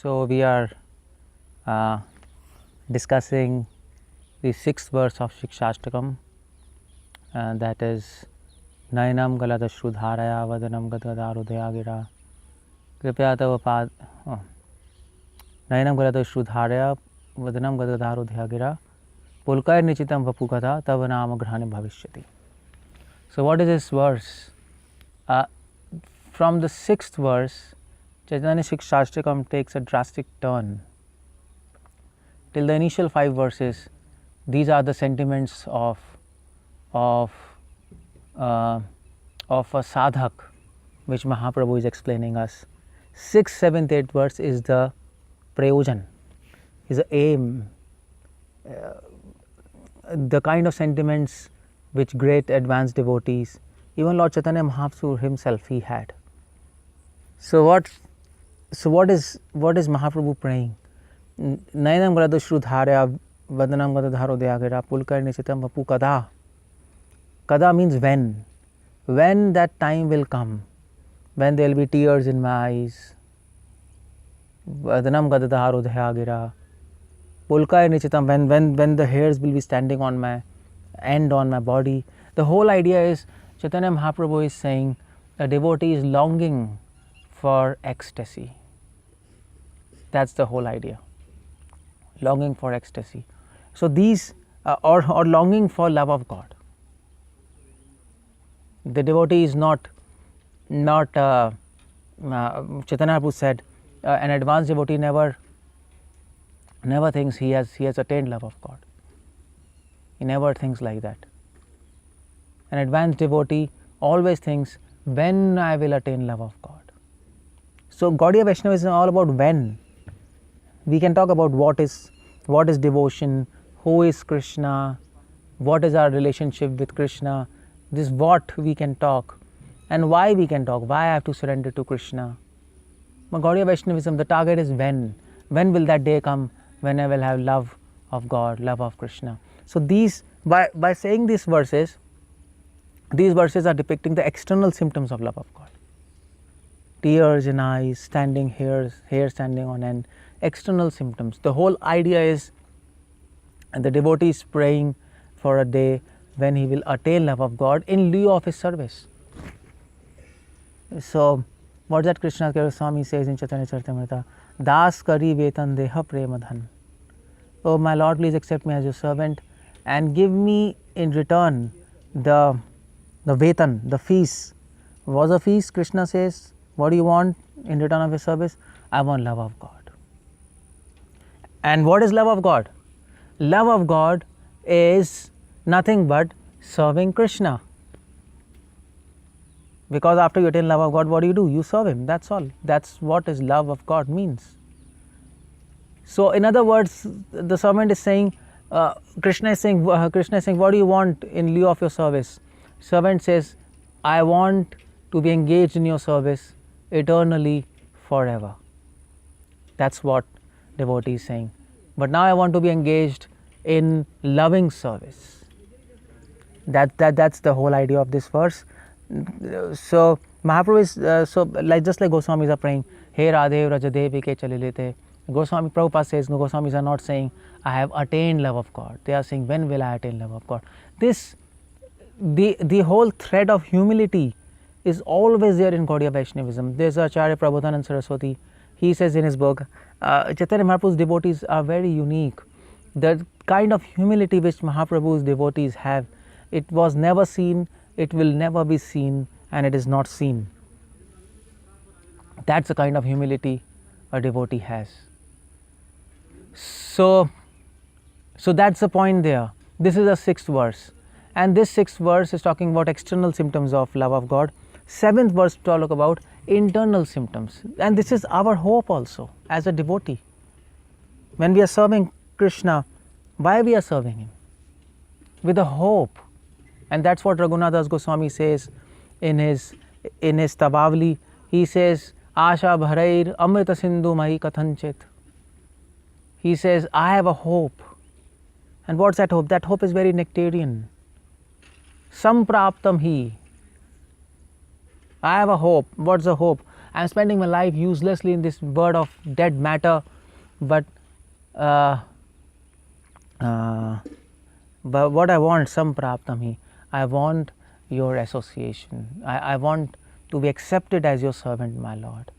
So we are discussing the sixth verse of Shikshashtakam, that is Nayanam Galadashrudharaya Vadanam Gadgadarudaya Gira Kripya Tava Pad Nayanam Galadashrudharaya Vadanam Gadgadarudaya Gira Pulkaya Nichitam Vapukatha Tava Nama Grhani Bhavishyati. So what is this verse? From the sixth verse, Chaitanya Shikshashtakam takes a drastic turn. Till the initial 5 verses, these are the sentiments of a sadhak, which Mahaprabhu is explaining us. 6th, 7th, 8th verse is the prayojan, is the aim, the kind of sentiments which great advanced devotees, even Lord Chaitanya Mahaprabhu himself, he had. So what is Mahaprabhu praying? Nayanam Galadashrudharaya Vadanam Gadadharodaya Gira Pulkar Nichitam Vapu Kada. Kada means when. When that time will come, when there will be tears in my eyes. Vadanam Gadadharodaya Gira Pulkar Nichitam, when the hairs will be standing on my end, on my body. The whole idea is, Chaitanya Mahaprabhu is saying, a devotee is longing for ecstasy. That's the whole idea. Longing for ecstasy. So these or longing for love of God. The devotee is not Chaitanya Mahaprabhu said, an advanced devotee never thinks he has attained love of God. He never thinks like that. An advanced devotee always thinks, when I will attain love of God. So Gaudiya Vaishnavism is all about when. We can talk about what is devotion, who is Krishna, what is our relationship with Krishna. This is what we can talk, and why we can talk, why I have to surrender to Krishna. But Gaudiya Vaishnavism, the target is when. When will that day come when I will have love of God, love of Krishna. So these, by saying these verses are depicting the external symptoms of love of God. Tears in eyes, standing hair standing on end, external symptoms. The whole idea is, and the devotee is praying for a day when he will attain love of God in lieu of his service. So what that Krishna Goswami says in Chaitanya Charitamrita, Das kari vetan deha premadhan. Oh my Lord, please accept me as your servant and give me in return the vetan, the fees. What's the fees? Krishna says, what do you want in return of your service? I want love of God. And what is love of God? Love of God is nothing but serving Krishna. Because after you attain love of God, what do? You serve Him, that's all. That's what is love of God means. So in other words, the servant is saying, Krishna is saying, what do you want in lieu of your service? Servant says, I want to be engaged in your service eternally, forever. That's what devotee is saying. But now I want to be engaged in loving service. That's the whole idea of this verse. So Mahaprabhu is just like Goswamis are praying, Hey Radhe Rajadevi ke chalilete. Goswami Prabhupada says, no, Goswamis are not saying, I have attained love of God. They are saying, when will I attain love of God? The whole thread of humility is always there in Gaudiya Vaishnavism. There's Acharya Prabodhanand Saraswati. He says in his book, Chaitanya Mahaprabhu's devotees are very unique. The kind of humility which Mahaprabhu's devotees have, it was never seen, it will never be seen, and it is not seen. That's the kind of humility a devotee has. So that's the point there. This is the 6th verse. And this 6th verse is talking about external symptoms of love of God. 7th verse talk about internal symptoms. And this is our hope also as a devotee. When we are serving Krishna, why we are serving Him? With a hope. And that's what Raghunath Das Goswami says in his Tabavali. He says, Asha bharair amrita sindhu mahi kathanchit. He says, I have a hope. And what's that hope? That hope is very nectarian. Sampraptam hi. I have a hope. What's the hope? I am spending my life uselessly in this world of dead matter, but what I want, sampraptam hi, I want your association. I want to be accepted as your servant, my Lord.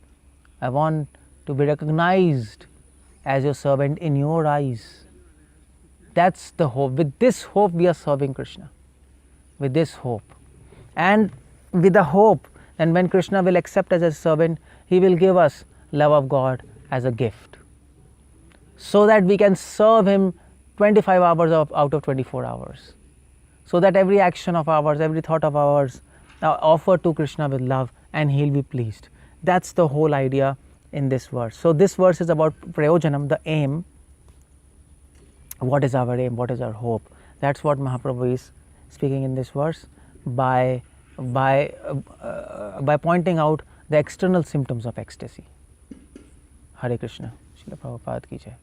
I want to be recognized as your servant in your eyes. That's the hope. With this hope we are serving Krishna. With this hope. And with the hope that when Krishna will accept us as a servant, he will give us love of God as a gift, so that we can serve him 25 hours out of 24 hours. So that every action of ours, every thought of ours are offered to Krishna with love, and he'll be pleased. That's the whole idea in this verse. So this verse is about prayojanam, the aim. What is our aim? What is our hope? That's what Mahaprabhu is speaking in this verse by pointing out the external symptoms of ecstasy. Hare Krishna. Srila Prabhupada ki jai.